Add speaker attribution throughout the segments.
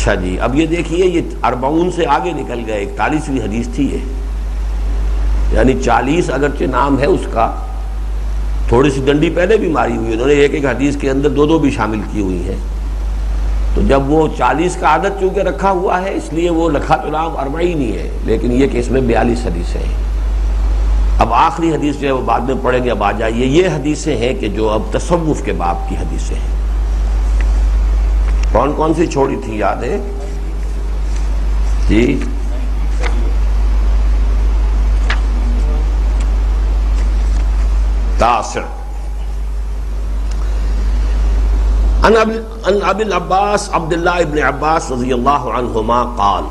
Speaker 1: اچھا جی، اب یہ دیکھیے یہ 40 سے آگے نکل گئے، 41ویں حدیث تھی یہ، یعنی 40 اگرچہ نام ہے اس کا، تھوڑی سی ڈنڈی پہلے بھی ماری ہوئی، انہوں نے ایک ایک حدیث کے اندر دو دو بھی شامل کی ہوئی ہیں، تو جب وہ 40 کا عدد چونکہ رکھا ہوا ہے اس لیے وہ لکھا تو نام 40 ہی ہے، لیکن یہ کہ اس میں 42 حدیثیں ہیں۔ اب آخری حدیث جو ہے وہ بعد میں پڑھیں گے، اب آ جائیے یہ حدیثیں ہیں کہ جو اب تصوف کے باب کی حدیثیں ہیں۔ کون کون سی چھوڑی تھی یاد ہے جی؟ تاسع عن ابی العباس عبداللہ ابن عباس رضی اللہ عنہما قال،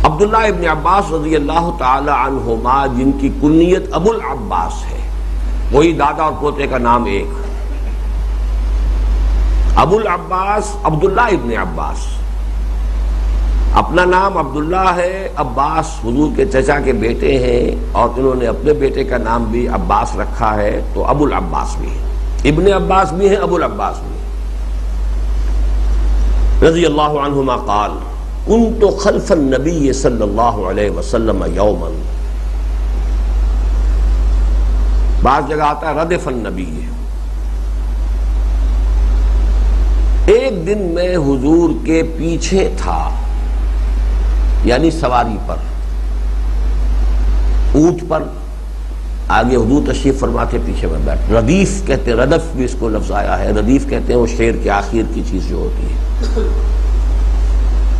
Speaker 1: عبداللہ ابن عباس رضی اللہ تعالی عنہما جن کی کنیت ابو العباس ہے، وہی دادا اور پوتے کا نام ایک، ابو العباس عبداللہ ابن عباس، اپنا نام عبداللہ ہے، عباس حضور کے چچا کے بیٹے ہیں، اور انہوں نے اپنے بیٹے کا نام بھی عباس رکھا ہے، تو ابو العباس بھی ہے، ابن عباس بھی ہیں، ابو العباس بھی ہیں رضی اللہ عنہما قال کنت خلف النبی صلی اللہ علیہ وسلم یوما، بعض جگہ آتا ہے ردف النبی، ایک دن میں حضور کے پیچھے تھا، یعنی سواری پر، اونٹ پر، آگے حضور تشریف فرماتے پیچھے میں بیٹھ، ردیف کہتے ہیں، ردف بھی اس کو لفظ آیا ہے، ردیف کہتے ہیں وہ شعر کے آخر کی چیز جو ہوتی ہے۔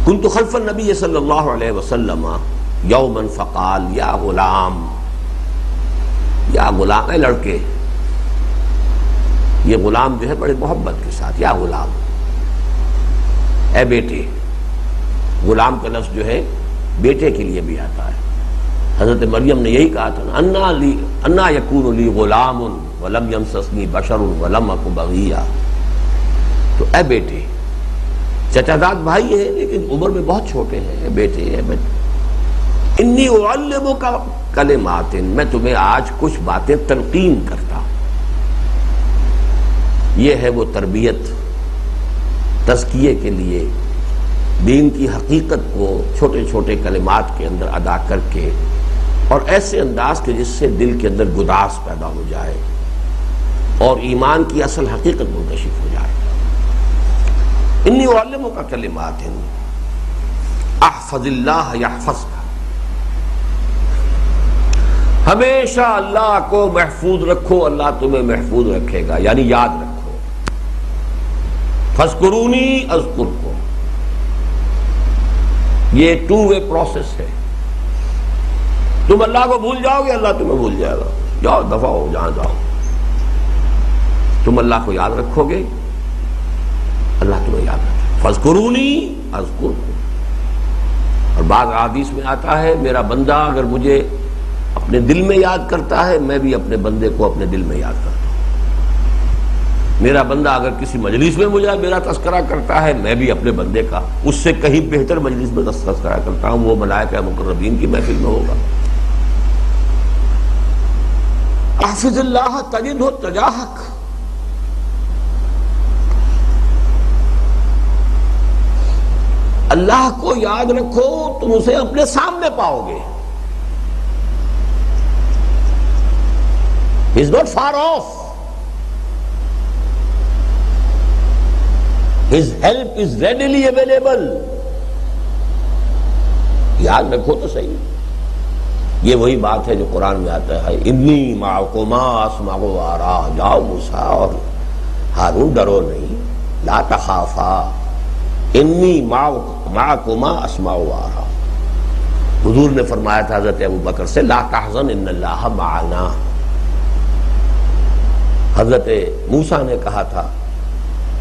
Speaker 1: کنت خلف النبی صلی اللہ علیہ وسلم یوما فقال یا غلام، یا غلام ہے لڑکے، یہ غلام جو ہے بڑے محبت کے ساتھ، یا غلام اے بیٹے، غلام کا لفظ جو ہے بیٹے کے لیے بھی آتا ہے، حضرت مریم نے یہی کہا تھا انا یکون لی غلام ولم یمسسنی بشر ولم اک بغیا، تو اے بیٹے، چچا داد بھائی ہیں لیکن عمر میں بہت چھوٹے ہیں، بیٹے ہیں، انی اعلمک کلمات، میں تمہیں آج کچھ باتیں تلقین کرتا ہوں۔ یہ ہے وہ تربیت تزکیے کے لیے، دین کی حقیقت کو چھوٹے چھوٹے کلمات کے اندر ادا کر کے، اور ایسے انداز کے جس سے دل کے اندر گداز پیدا ہو جائے اور ایمان کی اصل حقیقت منکشف ہو جائے۔ انی اعلمک کلمات احفظ اللہ یحفظک، ہمیشہ اللہ کو محفوظ رکھو، اللہ تمہیں محفوظ رکھے گا، یعنی یاد رکھو۔ فاذکرونی اذکرکم، یہ ٹو وے پروسیس ہے، تم اللہ کو بھول جاؤ گے اللہ تمہیں بھول جائے گا، جاؤ دفع ہو جہاں جاؤ، تم اللہ کو یاد رکھو گے اللہ تمہیں یاد رکھے۔ فاذکرونی اذکرکم، اور بعض احادیث میں آتا ہے میرا بندہ اگر مجھے اپنے دل میں یاد کرتا ہے میں بھی اپنے بندے کو اپنے دل میں یاد کرتا ہوں، میرا بندہ اگر کسی مجلس میں مجھے میرا تذکرہ کرتا ہے میں بھی اپنے بندے کا اس سے کہیں بہتر مجلس میں تذکرہ کرتا ہوں، وہ ملائکہ مقربین کی محفل میں ہوگا۔ احفظ اللہ تجدہ تجاہک، اللہ کو یاد رکھو تم اسے اپنے سامنے پاؤ گے۔ He is not far off. His help is readily available. یاد رکھو تو صحیح، یہ وہی بات ہے جو قرآن میں آتا ہے انی معکما اسمع و ارا، جاؤ موسیٰ اور ہارون ڈرو نہیں، لا تخافا انی معکما اسمع و ارا۔ حضور نے فرمایا تھا حضرت ابوبکر سے لا تحزن ان اللہ معنا، حضرت موسیٰ نے کہا تھا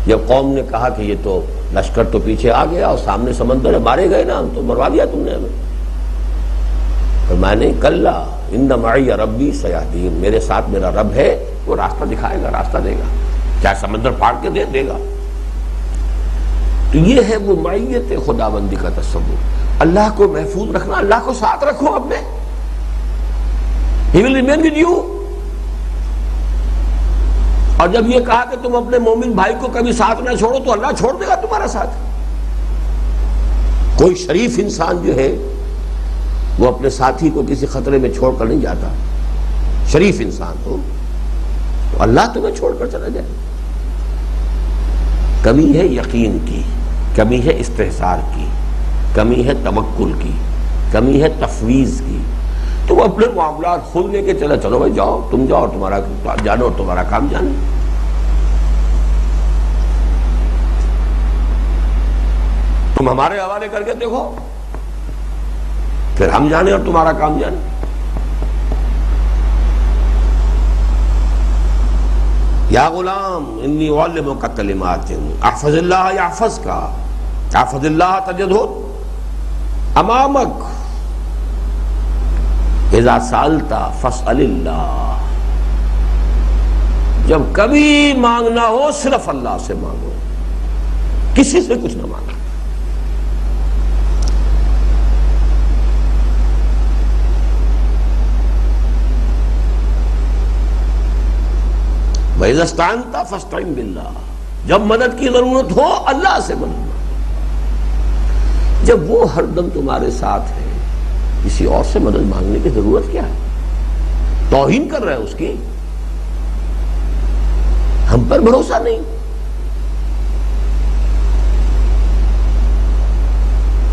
Speaker 1: جب قوم نے کہا کہ یہ تو لشکر تو پیچھے آ گیا اور سامنے سمندر ہے، مارے گئے نا ہم تو، مروا دیا تم نے ہمیں، فرمایا نہیں کلا ان معی ربی سیہدین، میرے ساتھ میرا رب ہے، وہ راستہ دکھائے گا، راستہ دے گا، چاہے سمندر پھاڑ کے دے گا۔ تو یہ ہے وہ معیت خداوندی کا تصور، اللہ کو محفوظ رکھنا، اللہ کو ساتھ رکھو اپنے، He will remain with you۔ اور جب یہ کہا کہ تم اپنے مومن بھائی کو کبھی ساتھ نہ چھوڑو تو اللہ چھوڑ دے گا تمہارا ساتھ. کوئی شریف انسان جو ہے وہ اپنے ساتھی کو کسی خطرے میں چھوڑ کر نہیں جاتا. شریف انسان ہو تو اللہ تمہیں چھوڑ کر چلا جائے. کمی ہے یقین کی، کمی ہے استحصار کی، کمی ہے توکل کی، کمی ہے تفویض کی. تم اپنے معاملات خود لے کے چلو بھائی جاؤ، تم جاؤ، تمہارا جانو اور تمہارا کام جانے. تم ہمارے حوالے کر کے دیکھو، پھر ہم جانے اور تمہارا کام جانے. یا غلام انی اعلمک کلمات احفظ اللہ یحفظک احفظ اللہ تجدہ امامک اذا سألت فاسأل اللہ. جب کبھی مانگنا ہو صرف اللہ سے مانگو، کسی سے کچھ نہ مانگو. وَإِذَا اسْتَعَنْتَ فَاسْتَعِنْ بِاللَّهِ. جب مدد کی ضرورت ہو اللہ سے مدد مانگو. جب وہ ہر دم تمہارے ساتھ ہے، کسی اور سے مدد مانگنے کی ضرورت کیا ہے؟ توہین کر رہے ہیں اس کی. ہم پر بھروسہ نہیں.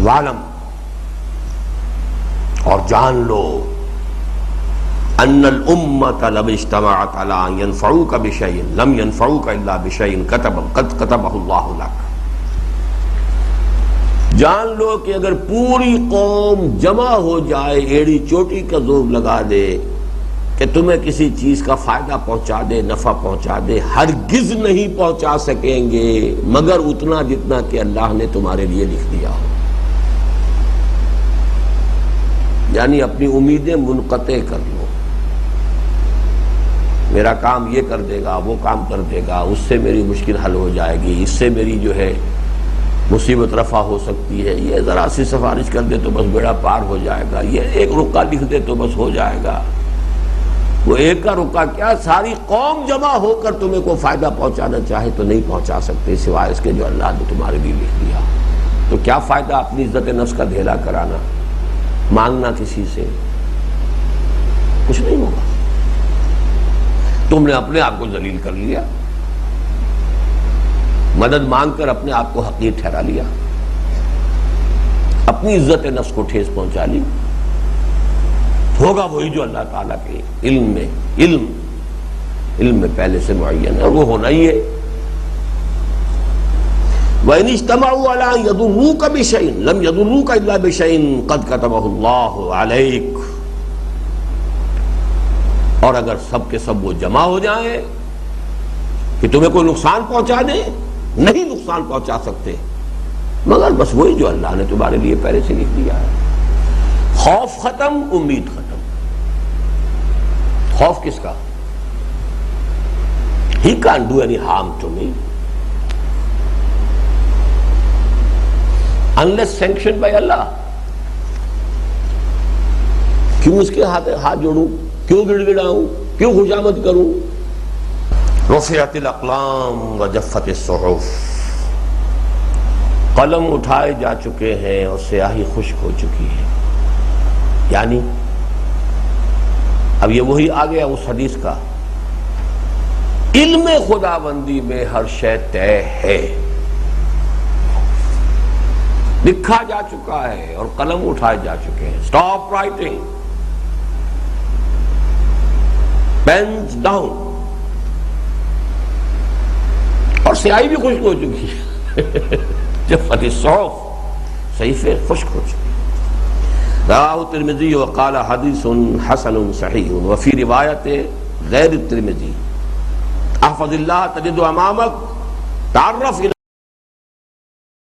Speaker 1: وَعْلَمْ، اور جان لو، ان الامة لو اجتمعت على ان ينفعوك بشيء لم ينفعوك الا بشيء قد كتبه الله لك. جان لو کہ اگر پوری قوم جمع ہو جائے، ایڑی چوٹی کا زور لگا دے کہ تمہیں کسی چیز کا فائدہ پہنچا دے، نفع پہنچا دے، ہرگز نہیں پہنچا سکیں گے مگر اتنا جتنا کہ اللہ نے تمہارے لیے لکھ دیا ہو. یعنی اپنی امیدیں منقطع کر لو. میرا کام یہ کر دے گا، وہ کام کر دے گا، اس سے میری مشکل حل ہو جائے گی، اس سے میری جو ہے مصیبت رفع ہو سکتی ہے، یہ ذرا سی سفارش کر دے تو بس بیڑا پار ہو جائے گا، یہ ایک رکا لکھ دے تو بس ہو جائے گا. وہ ایک کا رکا کیا، ساری قوم جمع ہو کر تمہیں کوئی فائدہ پہنچانا چاہے تو نہیں پہنچا سکتے سوائے اس کے جو اللہ نے تمہارے لیے لکھ دیا. تو کیا فائدہ اپنی عزت نفس کا دھیلا کرانا، مانگنا کسی سے؟ کچھ نہیں ہوگا. تم نے اپنے آپ کو ذلیل کر لیا، مدد مانگ کر اپنے آپ کو حقیر ٹھہرا لیا، اپنی عزت نفس کو ٹھیس پہنچا لی. ہوگا وہی جو اللہ تعالیٰ کے علم میں پہلے سے معین ہے، اور وہ ہونا ہی ہے. وَإِنِ اجْتَمَعُوا عَلَىٰ أَن يَضُرُّوكَ بِشَيْءٍ لَمْ يَضُرُّوكَ إِلَّا بِشَيْءٍ قَدْ كَتَبَهُ اللَّهُ عَلَيْكَ. اور اگر سب کے سب وہ جمع ہو جائیں کہ تمہیں کوئی نقصان پہنچا دیں، نہیں نقصان پہنچا سکتے مگر بس وہی جو اللہ نے تمہارے لیے پہلے سے لکھ دیا ہے. خوف ختم، امید ختم. خوف کس کا؟ He can't do any harm to me unless sanctioned by Allah. کیوں اس کے ہاتھ جوڑوں، کیوں گڑ گڑاؤں، کیوں خوشامد کروں؟ رفعت الاقلام وجفت الصحف. قلم اٹھائے جا چکے ہیں اور سیاہی خشک ہو چکی ہے. یعنی اب یہ وہی آ گیا اس حدیث کا، علم خداوندی میں ہر شے طے ہے، لکھا جا چکا ہے اور قلم اٹھائے جا چکے ہیں. اسٹاپ رائٹنگ، پینز ڈاؤن. اور سیاہی بھی خشک ہو چکی ہے. جفت الصحف، صحیفے خشک ہو چکی. رواہ الترمذی وقال حدیث حسن صحیح. وفی روایت غیر الترمذی احفظ اللہ تجد امامک تعرف